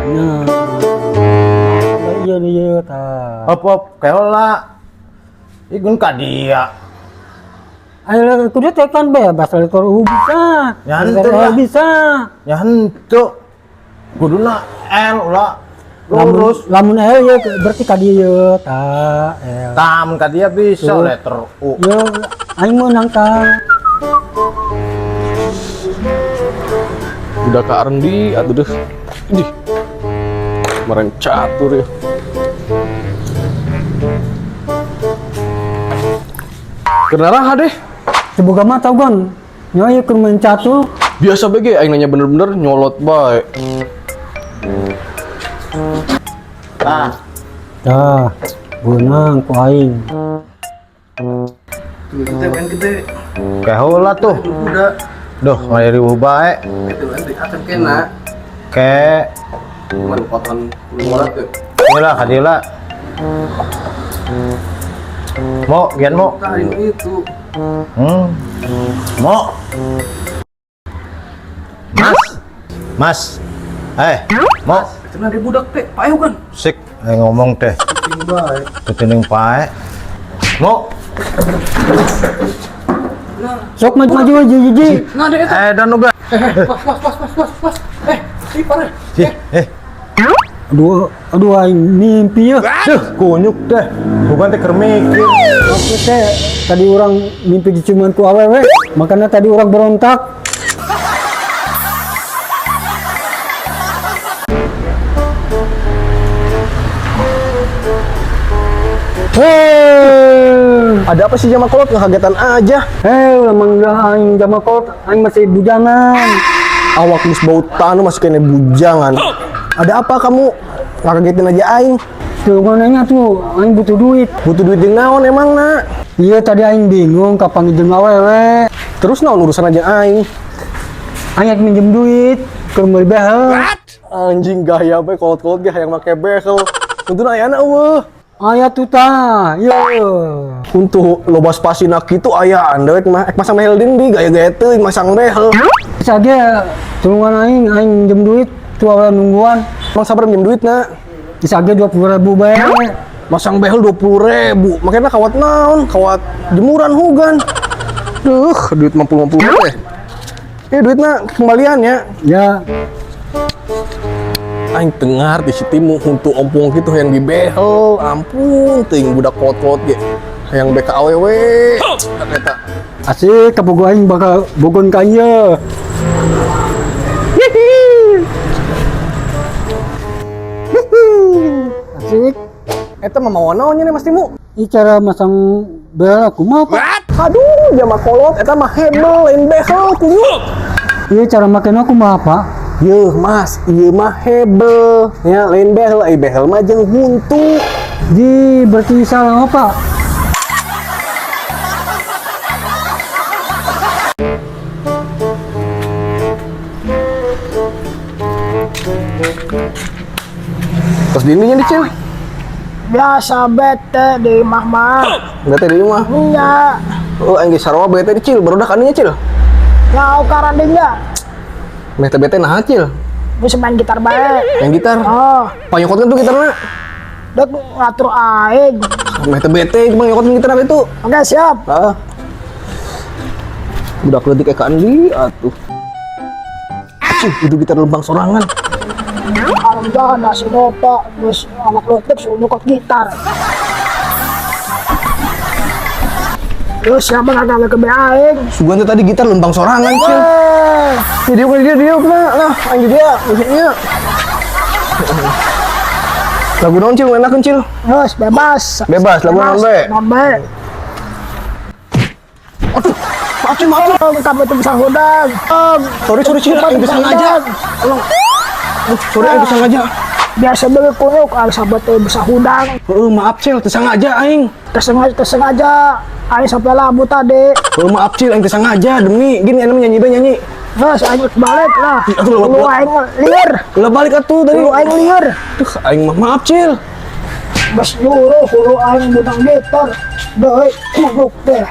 Nah, iya ta. Apa keola? Igun ka dia. Ayo kudu tekan bebas kalau bisa. Ya henteu lah. Bisa. Ya henteu. Kuduna L ulah lurus. Lamun ya berarti ka dieu ta. Tam ka dia bisa letter U. Yo aing menang ta. Udah ke Arndi atuh deh. Idih. Kemarin catur ya. Kenaraha deh. Semoga mah tau kan. Nyoy keur main catur. Biasa BG aing nanya bener-bener nyolot bae. Nah, Tah, benang ku aing. Gede. keola tuh. Udah. Duh, ngari ribu bae. Itu nanti akan kena. Ke Cuman potongan luar tuh. inilah ka dia lah. Mo, gian mo. Kain itu. Mo. Mas. Mo. Itu nanti budak teh, payu kan. Sik, ngomong teh. Ting bae. Tutuning pae. Mo. Sok maju ji. Nah, ada eta. Dan uga. Pas. Si pare. Aduh aing mimpi ya. Duh, kunyuk teh. Bukan teh keur mikir. Oke teh, tadi orang mimpi dicuman ku awewe, makanya tadi orang berontak. Ada apa sih Jamakolot ngagetan aja? Lamang dah aing Jamakolot, aing masih bujangan. Awak mus bau tanu masih kena bujangan. Ada apa kamu? Ngagetin aja aing. Tuh nanya tuh, aing butuh duit. Butuh duit jeung naon emang nak? Iya tadi aing bingung kapan jeung awewe. Terus naon urusan aja aing? Aing minjem duit, keur meuli behel. Anjing gaya bae kolot-kolot ge hayang make behel. Untuk ayana eueuh. Aya tuh tah, iya. Untuk loba spasina kitu aya andewek mah ek masang behel deui gaya-gaya teuing masang behel. Sage tulungan aing minjem duit tuh awewe nungguan. Emang sabar minjem duit nak? Sage 20.000 bae. Masang behel 20.000. Makanya kawat naon? Kawat jemuran hugan. Duh, duit 50 teh. Duitna kembaliannya. Ya, Aing dengar di sitimu untuk ompong gitu yang dibehel. Ampun, ting budak kolot-kolot ge. Hayang beka awewe. Eta. asik kabogo aing bakal bogon ka ieu. Asik. Eta mah mau naonnya nih Mas Timu? Ini cara masang bel aku mah apa? Aduh, jama kolot eta mah hebel lain behel kunyuk. Iya cara makin aku mah apa? Yeuh Mas, ieu mah hebel. Ya lain behel, behel mah jeung huntu. Ji berarti salah apa? Terus dininya dicil. Biasa bete di mah. Bete di rumah. Iya. Oh, angge sarua bete dicil, barudak aninya cil. Nyau karandingnya. Bete nah cil. Bisa main gitar bae. Yang gitar. Oh, Panyokot kan tuh gitarna. dek ngatur aing. Bete cuma nyokot gitar itu. Oke, siap. Ah. Budak leutik eka andi atuh. Itu gitar lembang sorangan. Alhamdulillah nasi dopa, terus anak lotek suruh nyokot gitar. Terus siapa nggak ke aing? Sugan teh tadi gitar lembang sorangan cil. Dia lah, anjir dia musiknya. Lagu naon cil, enakeun cil. Terus bebas. Bebas, lagu naon bae? Nombe. Maaf cil, maaf cil. Kamu itu bisa hudang. Sorry cil, aing bisa ngaja. Tolong. Sorry aing bisa ngaja. Biasa beli kunyuk, aing sahabat bisa hudang. Maaf cil, teu sengaja aing. Tersengaja. Aing sampai labu tadi. Maaf cil, aing teu sengaja demi gini anu nyanyi bae nyanyi. Terus aing balik lah. Atuh, lewat, Lu lewat. aing liur. Ulah balik atuh tadi. Lu aing liur. Duh, aing mah maaf cil. Bas nyuruh lu aing butang gitar. Deui kubuk teh.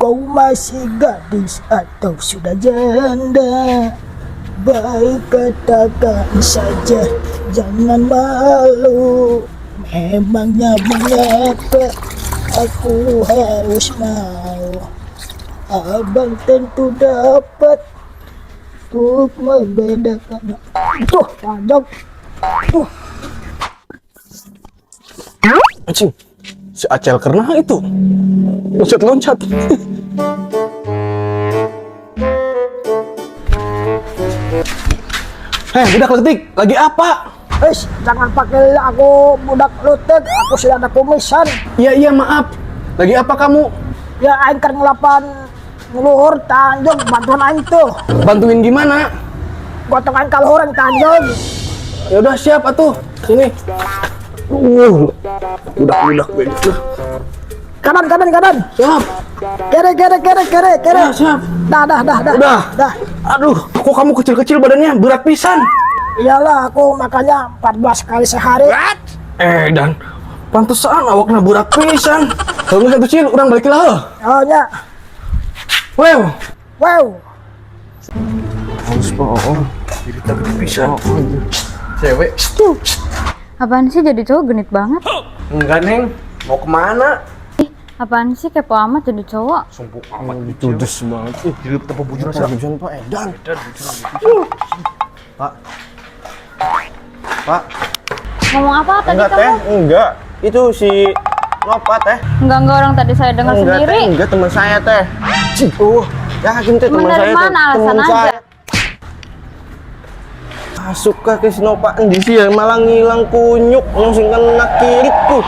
Kau masih gadis atau sudah janda? Baik katakan saja, jangan malu. Memangnya mengapa aku harus mau? Abang tentu dapat untuk membedakan. Tuh, panjang. Anjing, si Acel kena itu. Loncat-loncat. Hei, budak letik, lagi apa? Wis, jangan pakai aku budak lutek, aku sudah ada kumisan. Iya, maaf. Lagi apa kamu? Ya, aing kan ngelapan ngeluhur Tanjung, bantuan aing tuh. Bantuin gimana? Gotong aing kaluhuran Tanjung. Ya udah siap atuh. Sini. Budak-budak beda. Kanan. Siap. Kere. Ya, siap. Dah. Udah. Aduh, kok kamu kecil-kecil badannya, berat pisan. Iyalah, aku makanya 14 kali sehari. Dan pantesan awakna berat pisan. Kalau misalnya kecil, orang balik lah. Oh ya, Wow. Cewek. Apaan sih jadi cowok genit banget? Enggak, Neng. Mau kemana? Apaan sih kepo amat jadi cowok? Sumpuk amat judes banget. Hidup tanpa bujur rasa. Bujuan Pak Edan. Pak. Ngomong apa tadi Enggak, kamu? Teh. Enggak. Itu si Nopa, Teh. Enggak orang tadi saya dengar Enggak, sendiri. Teh. Enggak, teman saya, Teh. Yakin, Teh, teman Temen dari saya, Teh. mana? Alasan Teman aja. saya. Masuk ke si Nopa, endi sih ya malah ngilang kunyuk yang sing kena kiritku.